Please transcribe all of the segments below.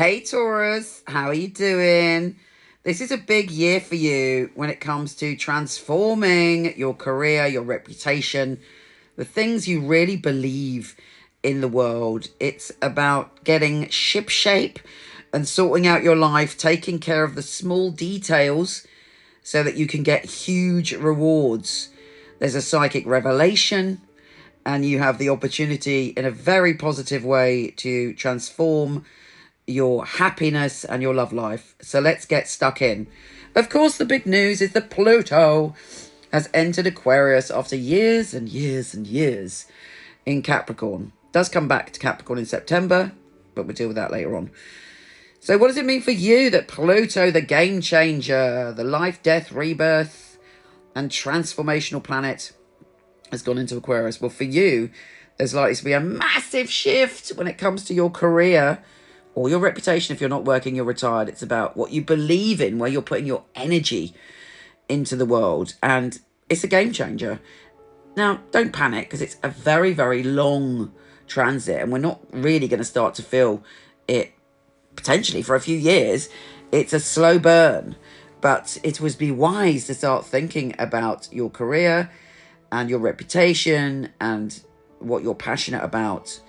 Hey Taurus, how are you doing? This is a big year for you when it comes to transforming your career, your reputation, the things you really believe in the world. It's about getting shipshape and sorting out your life, taking care of the small details so that you can get huge rewards. There's a psychic revelation, and you have the opportunity in a very positive way to transform your happiness and your love life. So let's get stuck in. Of course, the big news is that Pluto has entered Aquarius after years and years and years in Capricorn. Does come back to Capricorn in September, but we'll deal with that later on. So what does it mean for you that Pluto, the game changer, the life, death, rebirth, and transformational planet, has gone into Aquarius? Well, for you, there's likely to be a massive shift when it comes to your career or your reputation. If you're not working, you're retired. It's about what you believe in, where you're putting your energy into the world. And it's a game changer. Now, don't panic, because it's a very, very long transit. And we're not really going to start to feel it potentially for a few years. It's a slow burn. But it would be wise to start thinking about your career and your reputation and what you're passionate about.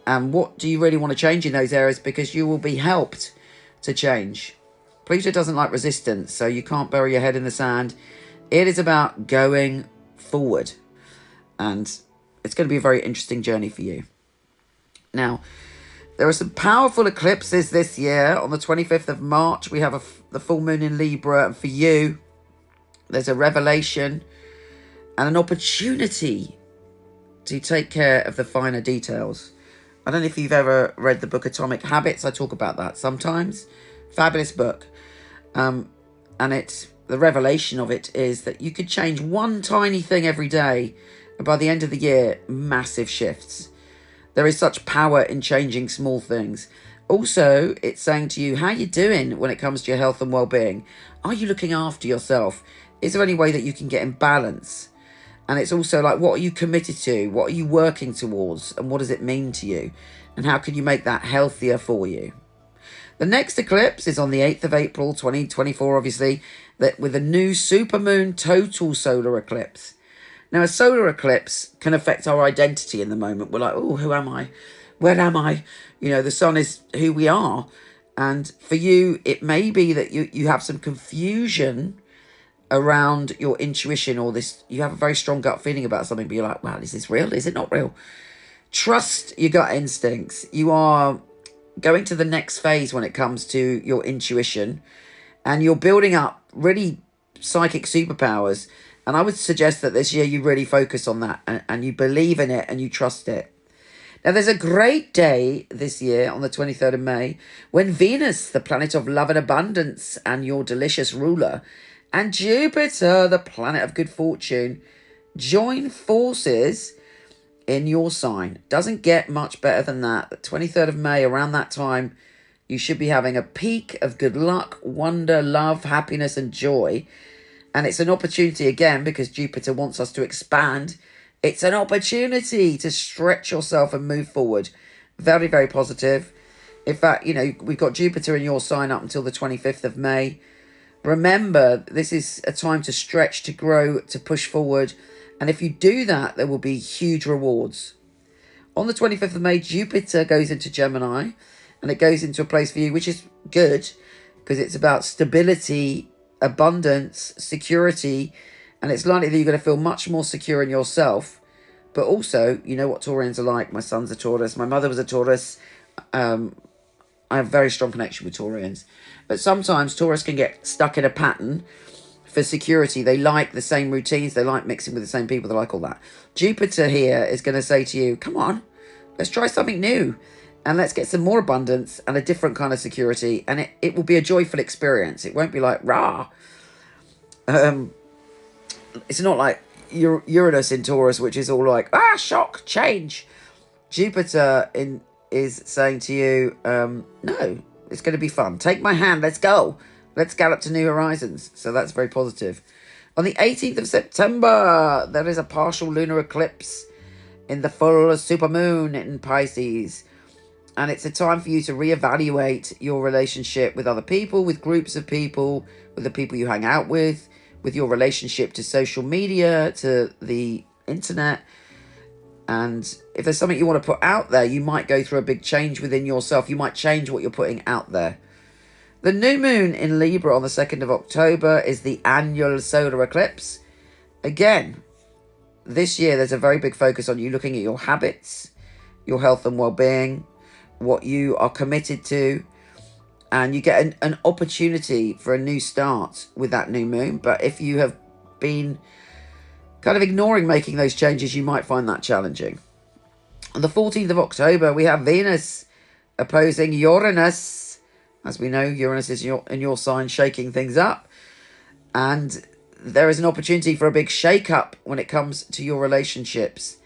And what do you really want to change in those areas? Because you will be helped to change. Pluto doesn't like resistance, so you can't bury your head in the sand. It is about going forward. And it's going to be a very interesting journey for you. Now, there are some powerful eclipses this year. On the 25th of March, we have the full moon in Libra. And for you, there's a revelation and an opportunity to take care of the finer details. I don't know if you've ever read the book Atomic Habits. I talk about that sometimes. Fabulous book. And the revelation of it is that you could change one tiny thing every day. And by the end of the year, massive shifts. There is such power in changing small things. Also, it's saying to you, how you doing when it comes to your health and well-being? Are you looking after yourself? Is there any way that you can get in balance? And it's also like, what are you committed to? What are you working towards? And what does it mean to you? And how can you make that healthier for you? The next eclipse is on the 8th of April, 2024, obviously, that with a new supermoon total solar eclipse. Now, a solar eclipse can affect our identity in the moment. We're like, oh, who am I? Where am I? You know, the sun is who we are. And for you, it may be that you have some confusion around your intuition, or this, you have a very strong gut feeling about something, but you're like, wow, is this real? Is it not real? Trust your gut instincts. You are going to the next phase when it comes to your intuition, and you're building up really psychic superpowers. And I would suggest that this year you really focus on that, and you believe in it and you trust it. Now, there's a great day this year on the 23rd of May when Venus, the planet of love and abundance and your delicious ruler, and Jupiter, the planet of good fortune, join forces in your sign. Doesn't get much better than that. The 23rd of May, around that time, you should be having a peak of good luck, wonder, love, happiness, and joy. And it's an opportunity, again, because Jupiter wants us to expand. It's an opportunity to stretch yourself and move forward. Very, very positive. In fact, you know, we've got Jupiter in your sign up until the 25th of May. Remember, this is a time to stretch, to grow, to push forward. And if you do that, there will be huge rewards. On the 25th of May, Jupiter goes into Gemini, and it goes into a place for you, which is good, because it's about stability, abundance, security, and it's likely that you're going to feel much more secure in yourself. But also, you know what Taurians are like. My son's a Taurus. My mother was a Taurus. I have a very strong connection with Taurians. But sometimes Taurus can get stuck in a pattern for security. They like the same routines. They like mixing with the same people. They like all that. Jupiter here is going to say to you, come on, let's try something new. And let's get some more abundance and a different kind of security. And it will be a joyful experience. It won't be like, rah. It's not like Uranus in Taurus, which is all like, shock, change. Jupiter is saying to you, no, it's going to be fun. Take my hand, let's go. Let's gallop to new horizons. So that's very positive. On the 18th of September, there is a partial lunar eclipse in the full supermoon in Pisces. And it's a time for you to reevaluate your relationship with other people, with groups of people, with the people you hang out with your relationship to social media, to the internet. And if there's something you want to put out there, you might go through a big change within yourself. You might change what you're putting out there. The new moon in Libra on the 2nd of October is the annual solar eclipse. Again, this year there's a very big focus on you looking at your habits, your health and well-being, what you are committed to, and you get an opportunity for a new start with that new moon. But if you have been kind of ignoring making those changes, you might find that challenging. On the 14th of October, we have Venus opposing Uranus. As we know, Uranus is in your sign, shaking things up. And there is an opportunity for a big shake-up when it comes to your relationships.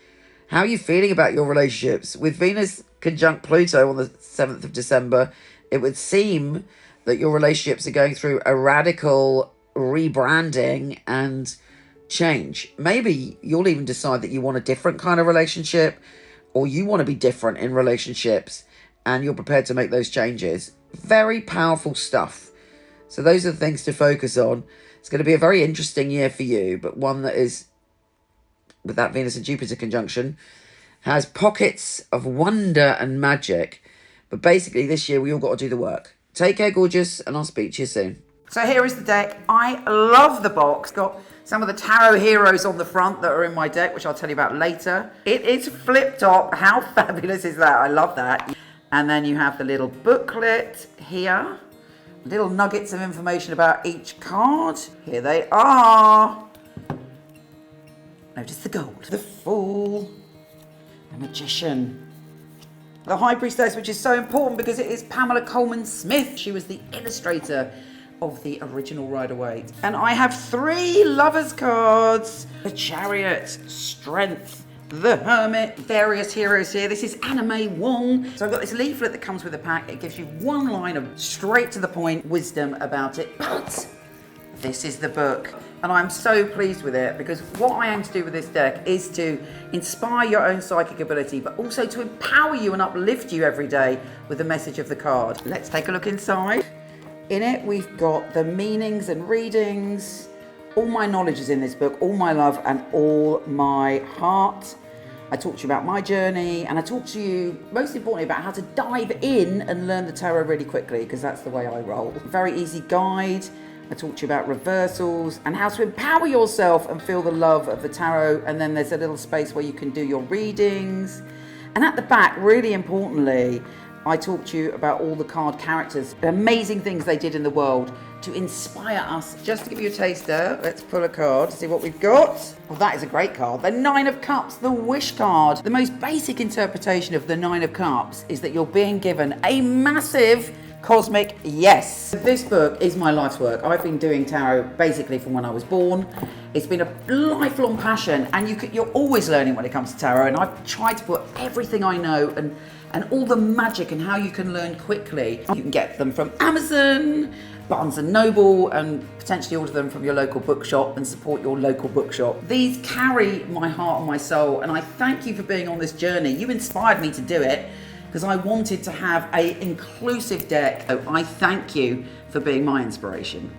How are you feeling about your relationships? With Venus conjunct Pluto on the 7th of December, it would seem that your relationships are going through a radical rebranding and change. Maybe you'll even decide that you want a different kind of relationship, or you want to be different in relationships, and you're prepared to make those changes. Very powerful stuff. So those are the things to focus on. It's going to be a very interesting year for you, but one that is, with that Venus and Jupiter conjunction, has pockets of wonder and magic. But basically this year we all got to do the work. Take care, gorgeous, and I'll speak to you soon. So here is the deck. I love the box. Got some of the tarot heroes on the front that are in my deck, which I'll tell you about later. It is flip top. How fabulous is that? I love that. And then you have the little booklet here. Little nuggets of information about each card. Here they are. Notice the gold. The Fool. The Magician. The High Priestess, which is so important because it is Pamela Coleman Smith. She was the illustrator of the original Rider-Waite. And I have 3 Lovers cards. The Chariot, Strength, the Hermit, various heroes here. This is Anna May Wong. So I've got this leaflet that comes with the pack. It gives you one line of straight to the point wisdom about it. But this is the book. And I'm so pleased with it because what I aim to do with this deck is to inspire your own psychic ability, but also to empower you and uplift you every day with the message of the card. Let's take a look inside. In it, we've got the meanings and readings. All my knowledge is in this book, all my love and all my heart. I talk to you about my journey, and I talk to you, most importantly, about how to dive in and learn the tarot really quickly, because that's the way I roll. Very easy guide. I talk to you about reversals and how to empower yourself and feel the love of the tarot. And then there's a little space where you can do your readings. And at the back, really importantly, I talk to you about all the card characters, the amazing things they did in the world to inspire us. Just to give you a taster, let's pull a card to see what we've got. Well, that is a great card. The 9 of Cups, the Wish card. The most basic interpretation of the 9 of Cups is that you're being given a massive cosmic yes. This book is my life's work. I've been doing tarot basically from when I was born. It's been a lifelong passion, and you're always learning when it comes to tarot, and I've tried to put everything I know and all the magic and how you can learn quickly. You can get them from Amazon, Barnes & Noble, and potentially order them from your local bookshop and support your local bookshop. These carry my heart and my soul, and I thank you for being on this journey. You inspired me to do it because I wanted to have an inclusive deck. So I thank you for being my inspiration.